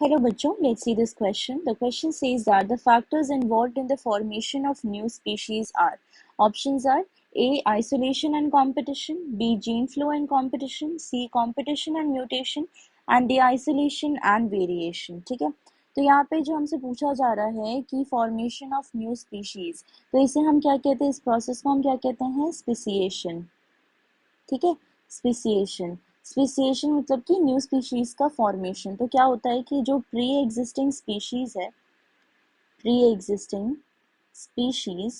Hello बच्चों, let's see this question. The question says that the factors involved in the formation of new species are. Options are A. Isolation and competition, B. Gene flow and competition, C. Competition and mutation, and D. Isolation and variation. ठीक है, तो यहाँ पे जो हमसे पूछा जा रहा है कि फॉर्मेशन ऑफ न्यू स्पीशीज, तो इसे हम क्या कहते हैं, इस प्रोसेस को हम क्या कहते हैं, स्पीसिएशन। ठीक है, स्पीसिएशन। स्पीसिएशन मतलब कि न्यू स्पीशीज का फॉर्मेशन। तो क्या होता है कि जो प्री एग्जिस्टिंग स्पीशीज है, प्री एग्जिस्टिंग स्पीशीज,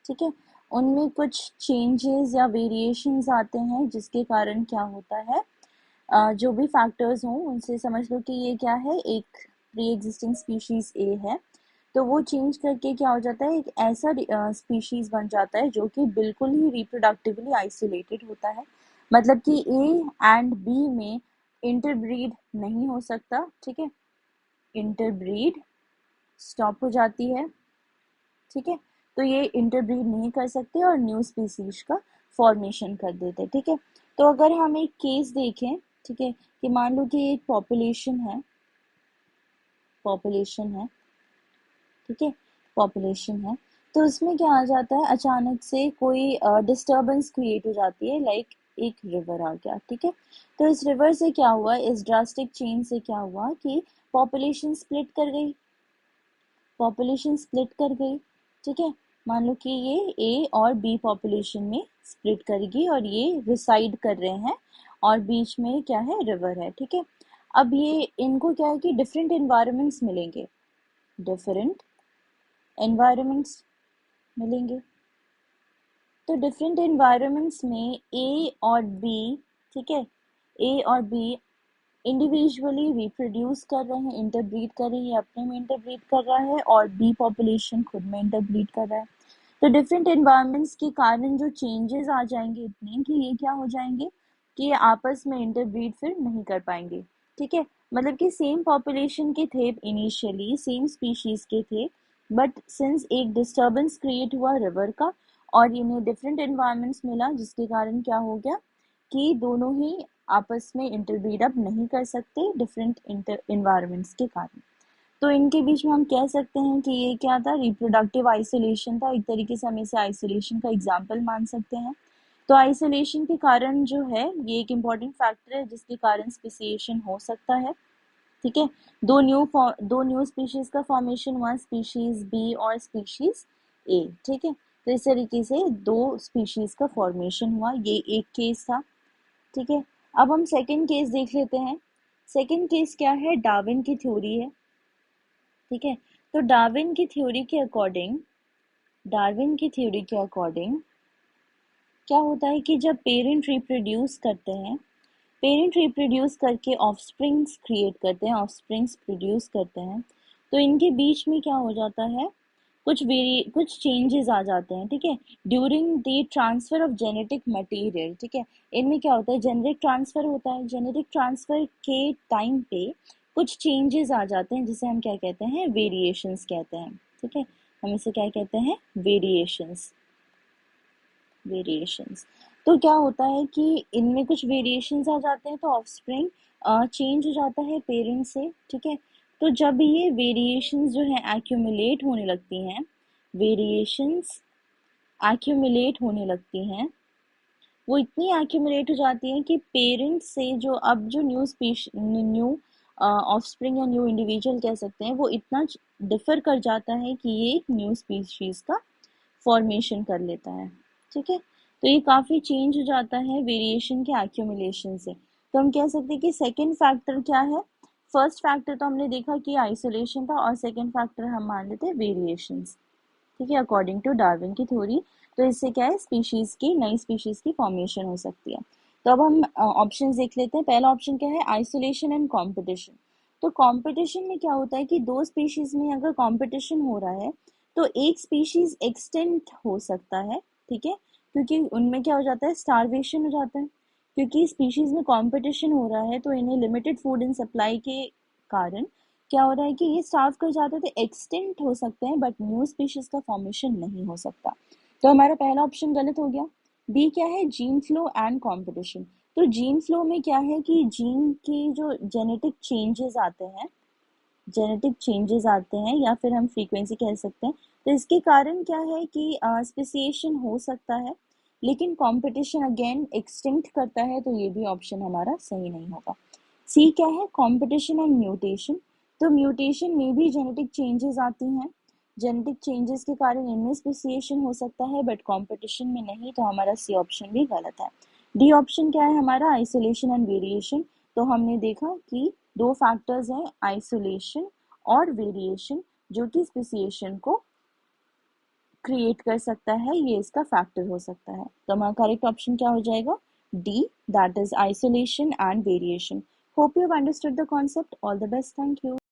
ठीक है, उनमें कुछ चेंजेस या वेरिएशंस आते हैं जिसके कारण क्या होता है, जो भी फैक्टर्स हों उनसे समझ लो कि ये क्या है, एक प्री एग्जिस्टिंग स्पीशीज ए है, तो वो चेंज करके क्या हो जाता है, एक ऐसा स्पीशीज बन जाता है जो कि बिल्कुल ही रिप्रोडक्टिवली आइसोलेटेड होता है। मतलब कि ए एंड बी में इंटरब्रीड नहीं हो सकता। ठीक है, इंटरब्रीड स्टॉप हो जाती है। ठीक है, तो ये इंटरब्रीड नहीं कर सकते और न्यू स्पीसीज का फॉर्मेशन कर देते। ठीक है, तो अगर हम एक केस देखें, ठीक है, कि मान लो कि एक पॉपुलेशन है, पॉपुलेशन है, ठीक है, पॉपुलेशन है, तो उसमें क्या आ जाता है, अचानक से कोई डिस्टर्बेंस क्रिएट हो जाती है, लाइक एक रिवर आ गया। ठीक है, तो इस रिवर से क्या हुआ, इस ड्रास्टिक चेंज से क्या हुआ कि पॉपुलेशन स्प्लिट कर गई, पॉपुलेशन स्प्लिट कर गई। ठीक है, मान लो कि ये ए और बी पॉपुलेशन में स्प्लिट करेगी और ये रिसाइड कर रहे हैं और बीच में क्या है, रिवर है। ठीक है, अब ये इनको क्या है कि डिफरेंट एनवायरनमेंट्स मिलेंगे, डिफरेंट एनवायरनमेंट्स मिलेंगे। तो डिफरेंट एनवायरनमेंट्स में ए और बी, ठीक है, ए और बी इंडिविजुअली रिप्रोड्यूस कर रहे हैं, इंटरब्रीड कर रही है, अपने में इंटरब्रीड कर रहा है और बी पॉपुलेशन खुद में इंटरब्रीड कर रहा है। तो डिफरेंट एनवायरनमेंट्स के कारण जो चेंजेस आ जाएंगे इतने कि ये क्या हो जाएंगे कि ये आपस में इंटरब्रीड फिर नहीं कर पाएंगे। ठीक है, मतलब कि सेम पॉपुलेशन के थे, इनिशियली सेम स्पीशीज के थे, बट सिंस एक डिस्टर्बेंस क्रिएट हुआ रिवर का और इन्हें डिफरेंट एनवायरनमेंट्स मिला, जिसके कारण क्या हो गया कि दोनों ही आपस में इंटरब्रीड अब नहीं कर सकते डिफरेंट एनवायरनमेंट्स के कारण। तो इनके बीच में हम कह सकते हैं कि ये क्या था, रिप्रोडक्टिव आइसोलेशन था। एक तरीके से हम इसे आइसोलेशन का एग्जाम्पल मान सकते हैं। तो आइसोलेशन के कारण जो है, ये एक इम्पॉर्टेंट फैक्टर है जिसके कारण स्पेसिएशन हो सकता है। ठीक है, दो न्यू स्पीशीज का फॉर्मेशन हुआ, स्पीशीज बी और स्पीशीज ए। ठीक है, तो इस तरीके से दो स्पीशीज का फॉर्मेशन हुआ, ये एक केस था। ठीक है, अब हम सेकंड केस देख लेते हैं। सेकंड केस क्या है, डार्विन की थ्योरी है। ठीक है, तो डार्विन की थ्योरी के अकॉर्डिंग, डार्विन की थ्योरी के अकॉर्डिंग क्या होता है कि जब पेरेंट रिप्रोड्यूस करते हैं, पेरेंट रिप्रोड्यूस करके ऑफस्प्रिंग्स क्रिएट करते हैं, ऑफस्प्रिंग्स प्रोड्यूस करते हैं, तो इनके बीच में क्या हो जाता है, कुछ चेंजेस आ जाते हैं। ठीक है, during the transfer of genetic material. ठीक है, इनमें क्या होता है, जेनेटिक ट्रांसफर होता है, जेनेटिक ट्रांसफर के टाइम पे कुछ चेंजेस आ जाते हैं जिसे हम क्या कहते हैं, वेरिएशंस कहते हैं। ठीक है, हम इसे क्या कहते हैं, वेरिएशंस, वेरिएशंस। तो क्या होता है कि इनमें कुछ वेरिएशंस आ जाते हैं, तो ऑफस्प्रिंग चेंज हो जाता है पेरेंट से। ठीक है, तो जब ये वेरिएशंस जो है एक्यूमुलेट होने लगती हैं, वेरिएशंस एक्यूमुलेट होने लगती हैं, वो इतनी एक्यूमुलेट हो जाती हैं कि पेरेंट से जो अब जो न्यू ऑफस्प्रिंग या न्यू इंडिविजुअल कह सकते हैं, वो इतना डिफर कर जाता है कि ये एक न्यू स्पीशीज का फॉर्मेशन कर लेता है। ठीक है, तो ये काफ़ी चेंज हो जाता है वेरिएशन के एक्यूमुलेशन से। तो हम कह सकते हैं कि सेकेंड फैक्टर क्या है, फर्स्ट फैक्टर तो हमने देखा कि आइसोलेशन था और सेकेंड फैक्टर हम मान लेते हैं वेरिएशंस। ठीक है, अकॉर्डिंग टू डार्विन की थ्योरी। तो इससे क्या है, स्पीशीज की, नई स्पीशीज की फॉर्मेशन हो सकती है। तो अब हम ऑप्शंस देख लेते हैं। पहला ऑप्शन क्या है, आइसोलेशन एंड कंपटीशन। तो कंपटीशन में क्या होता है कि दो स्पीशीज में अगर कंपटीशन हो रहा है तो एक स्पीशीज एक्सटेंट हो सकता है। ठीक है, क्योंकि उनमें क्या हो जाता है, स्टारवेशन हो जाता है, क्योंकि स्पीशीज में कंपटीशन हो रहा है तो इन्हें लिमिटेड फूड एंड सप्लाई के कारण क्या हो रहा है कि ये स्टार्व कर जाते हैं, तो एक्सटेंट हो सकते हैं बट न्यू स्पीशीज का फॉर्मेशन नहीं हो सकता। तो हमारा पहला ऑप्शन गलत हो गया। बी क्या है, जीन फ्लो एंड कंपटीशन। तो जीन फ्लो में क्या है कि जीन के जो जेनेटिक चेंजेस आते हैं या फिर हम फ्रीक्वेंसी कह सकते हैं, तो इसके कारण क्या है कि स्पेसिएशन हो सकता है, लेकिन कंपटीशन अगेन एक्सटिंक्ट करता है, तो ये भी ऑप्शन हमारा सही नहीं होगा। सी क्या है, कंपटीशन एंड म्यूटेशन। तो म्यूटेशन में भी जेनेटिक चेंजेस आती हैं, जेनेटिक चेंजेस के कारण इनमें स्पेसिएशन हो सकता है, बट कंपटीशन में नहीं, तो हमारा सी ऑप्शन भी गलत है। डी ऑप्शन क्या है हमारा, आइसोलेशन एंड वेरिएशन। तो हमने देखा कि दो फैक्टर्स हैं, आइसोलेशन और वेरिएशन, जो कि स्पेसिएशन को क्रिएट कर सकता है, ये इसका फैक्टर हो सकता है। तो हमारा करेक्ट ऑप्शन क्या हो जाएगा, D, that is isolation and variation. Hope you have understood the concept. All the best, thank you.